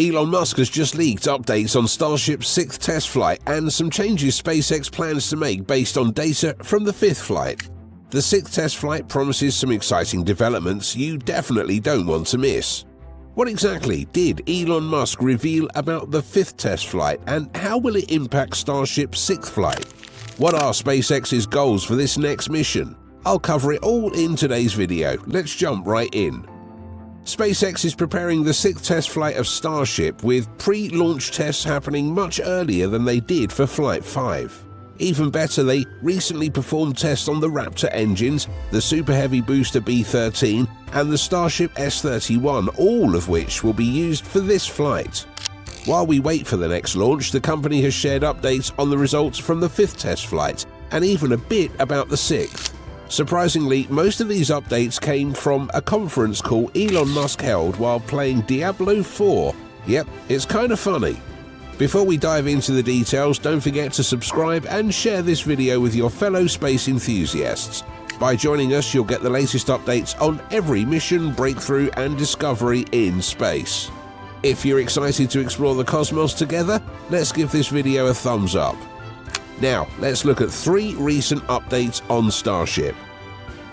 Elon Musk has just leaked updates on Starship's 6th test flight and some changes SpaceX plans to make based on data from the 5th flight. The 6th test flight promises some exciting developments you definitely don't want to miss. What exactly did Elon Musk reveal about the 5th test flight, and how will it impact Starship's 6th flight? What are SpaceX's goals for this next mission? I'll cover it all in today's video. Let's jump right in. SpaceX is preparing the 6th test flight of Starship, with pre-launch tests happening much earlier than they did for Flight 5. Even better, they recently performed tests on the Raptor engines, the Super Heavy booster B-13, and the Starship S-31, all of which will be used for this flight. While we wait for the next launch, the company has shared updates on the results from the 5th test flight, and even a bit about the 6th. Surprisingly, most of these updates came from a conference call Elon Musk held while playing Diablo 4. Yep, it's kind of funny. Before we dive into the details, don't forget to subscribe and share this video with your fellow space enthusiasts. By joining us, you'll get the latest updates on every mission, breakthrough, and discovery in space. If you're excited to explore the cosmos together, let's give this video a thumbs up. Now, let's look at 3 recent updates on Starship.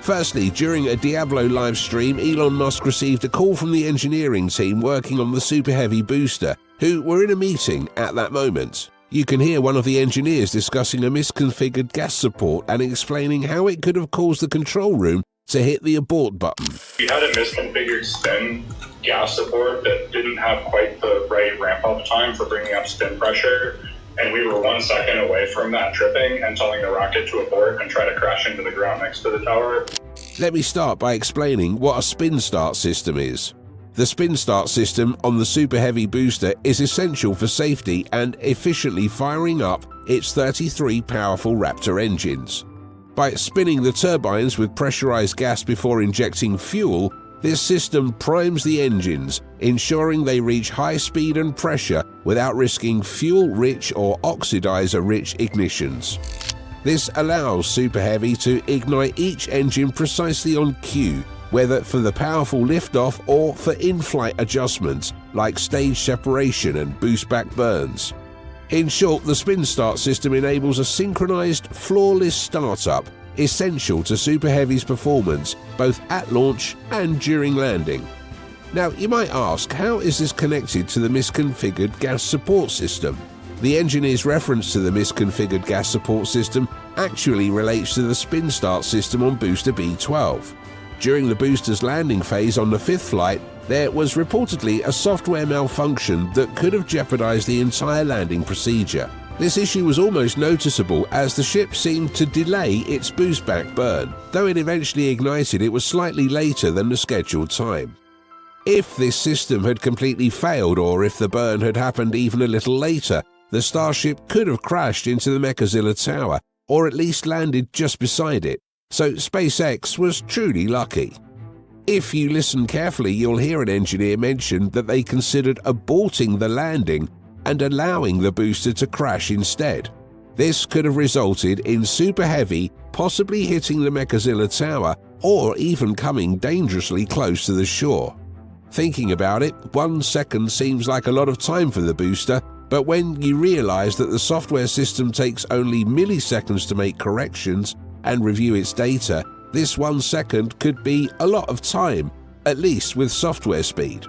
Firstly, during a Diablo live stream, Elon Musk received a call from the engineering team working on the Super Heavy booster, who were in a meeting at that moment. You can hear one of the engineers discussing a misconfigured gas support and explaining how it could have caused the control room to hit the abort button. We had a misconfigured spin gas support that didn't have quite the right ramp-up time for bringing up spin pressure. And we were 1 second away from that tripping and telling the rocket to abort and try to crash into the ground next to the tower. Let me start by explaining what a spin start system is. The spin start system on the Super Heavy booster is essential for safety and efficiently firing up its 33 powerful Raptor engines. By spinning the turbines with pressurized gas before injecting fuel, this system primes the engines, ensuring they reach high speed and pressure without risking fuel-rich or oxidizer-rich ignitions. This allows Super Heavy to ignite each engine precisely on cue, whether for the powerful liftoff or for in-flight adjustments like stage separation and boost-back burns. In short, the spin start system enables a synchronized, flawless startup, essential to Super Heavy's performance both at launch and during landing. Now, you might ask, how is this connected to the misconfigured gas support system? The engineer's reference to the misconfigured gas support system actually relates to the spin start system on booster B-12. During the booster's landing phase on the 5th flight, there was reportedly a software malfunction that could have jeopardized the entire landing procedure. This issue was almost noticeable as the ship seemed to delay its boost-back burn. Though it eventually ignited, it was slightly later than the scheduled time. If this system had completely failed, or if the burn had happened even a little later, the Starship could have crashed into the Mechazilla tower, or at least landed just beside it. So SpaceX was truly lucky. If you listen carefully, you'll hear an engineer mention that they considered aborting the landing and allowing the booster to crash instead. This could have resulted in Super Heavy possibly hitting the Mechazilla tower or even coming dangerously close to the shore. Thinking about it, 1 second seems like a lot of time for the booster, but when you realize that the software system takes only milliseconds to make corrections and review its data, this 1 second could be a lot of time, at least with software speed.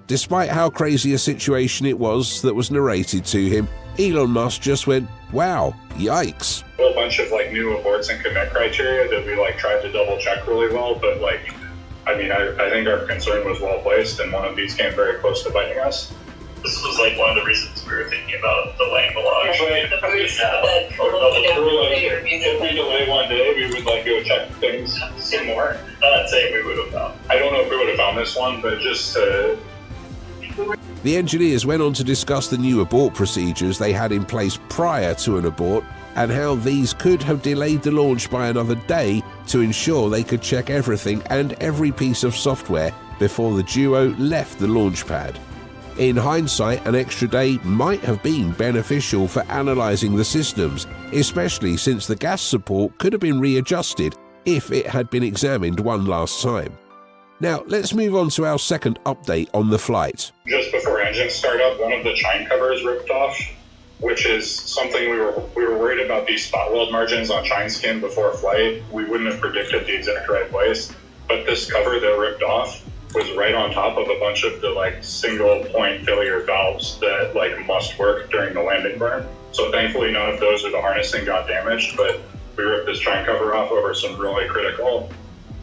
Despite how crazy a situation it was that was narrated to him, Elon Musk just went, wow, yikes. A whole bunch of new aborts and commit criteria that we tried to double check really well, but I think our concern was well placed, and one of these came very close to biting us. This was one of the reasons we were thinking about delaying the launch. If we delay 1 day, we would go check things. Some more. Not saying we would have found. I don't know if we would have found this one, but just The engineers went on to discuss the new abort procedures they had in place prior to an abort and how these could have delayed the launch by another day to ensure they could check everything and every piece of software before the duo left the launch pad. In hindsight, an extra day might have been beneficial for analyzing the systems, especially since the gas support could have been readjusted if it had been examined one last time. Now, let's move on to our second update on the flight. just before engine startup, one of the chime covers ripped off, which is something we were worried about these spot weld margins on chime skin before flight. We wouldn't have predicted the exact right place, but this cover that ripped off was right on top of a bunch of the single point failure valves that must work during the landing burn. So thankfully none of those or the harnessing got damaged, but we ripped this chime cover off over some really critical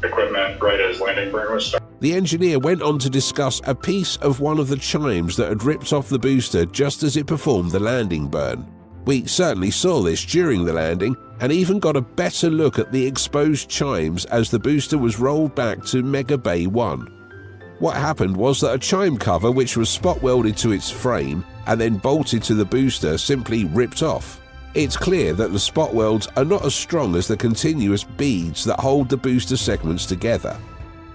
equipment right as landing burn was starting. The engineer went on to discuss a piece of one of the chimes that had ripped off the booster just as it performed the landing burn. We certainly saw this during the landing and even got a better look at the exposed chimes as the booster was rolled back to Mega Bay 1. What happened was that a chime cover which was spot welded to its frame and then bolted to the booster simply ripped off. It's clear that the spot welds are not as strong as the continuous beads that hold the booster segments together.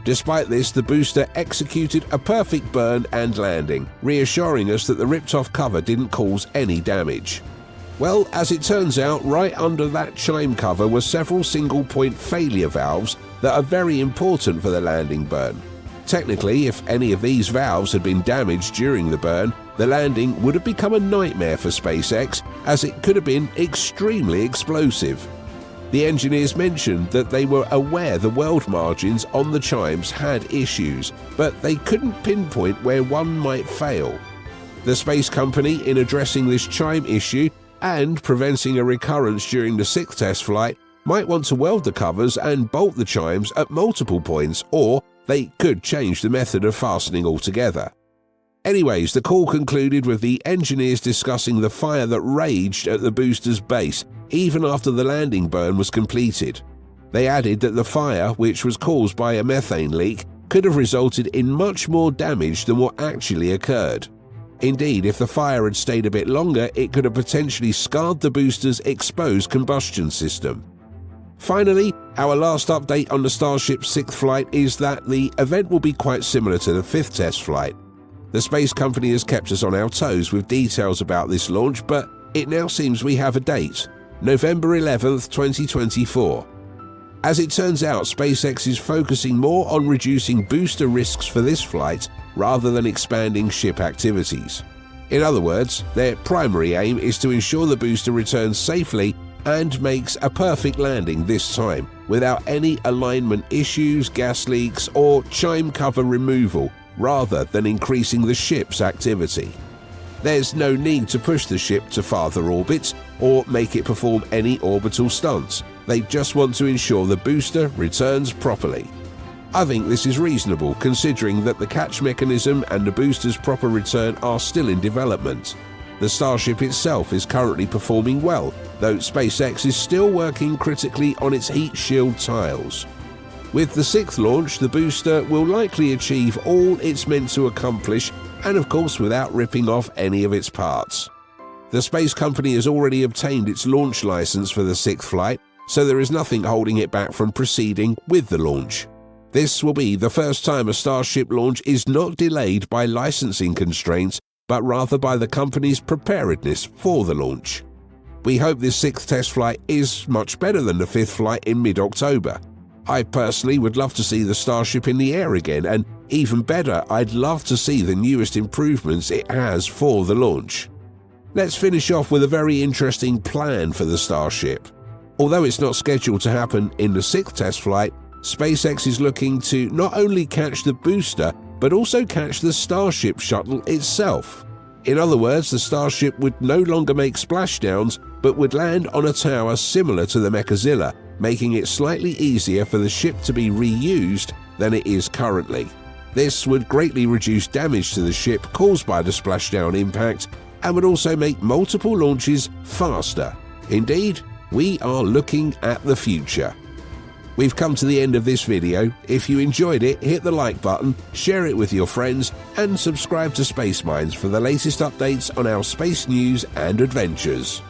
Despite this, the booster executed a perfect burn and landing, reassuring us that the ripped-off cover didn't cause any damage. Well, as it turns out, right under that chime cover were several single-point failure valves that are very important for the landing burn. Technically, if any of these valves had been damaged during the burn, the landing would have become a nightmare for SpaceX, as it could have been extremely explosive. The engineers mentioned that they were aware the weld margins on the chimes had issues, but they couldn't pinpoint where one might fail. The space company, in addressing this chime issue and preventing a recurrence during the 6th test flight, might want to weld the covers and bolt the chimes at multiple points, or they could change the method of fastening altogether. Anyways, the call concluded with the engineers discussing the fire that raged at the booster's base even after the landing burn was completed. They added that the fire, which was caused by a methane leak, could have resulted in much more damage than what actually occurred. Indeed, if the fire had stayed a bit longer, it could have potentially scarred the booster's exposed combustion system. Finally, our last update on the Starship's 6th flight is that the event will be quite similar to the 5th test flight. The space company has kept us on our toes with details about this launch, but it now seems we have a date, November 11th, 2024. As it turns out, SpaceX is focusing more on reducing booster risks for this flight rather than expanding ship activities. In other words, their primary aim is to ensure the booster returns safely and makes a perfect landing this time, without any alignment issues, gas leaks, or chime cover removal, rather than increasing the ship's activity. There's no need to push the ship to farther orbits or make it perform any orbital stunts. They just want to ensure the booster returns properly. I think this is reasonable, considering that the catch mechanism and the booster's proper return are still in development. The Starship itself is currently performing well, though SpaceX is still working critically on its heat shield tiles. With the 6th launch, the booster will likely achieve all it's meant to accomplish, and of course without ripping off any of its parts. The space company has already obtained its launch license for the 6th flight, so there is nothing holding it back from proceeding with the launch. This will be the first time a Starship launch is not delayed by licensing constraints, but rather by the company's preparedness for the launch. We hope this 6th test flight is much better than the 5th flight in mid-October. I personally would love to see the Starship in the air again, and even better, I'd love to see the newest improvements it has for the launch. Let's finish off with a very interesting plan for the Starship. Although it's not scheduled to happen in the 6th test flight, SpaceX is looking to not only catch the booster, but also catch the Starship shuttle itself. In other words, the Starship would no longer make splashdowns, but would land on a tower similar to the Mechazilla, making it slightly easier for the ship to be reused than it is currently. This would greatly reduce damage to the ship caused by the splashdown impact, and would also make multiple launches faster. Indeed, we are looking at the future. We've come to the end of this video. If you enjoyed it, hit the like button, share it with your friends, and subscribe to Space Minds for the latest updates on our space news and adventures.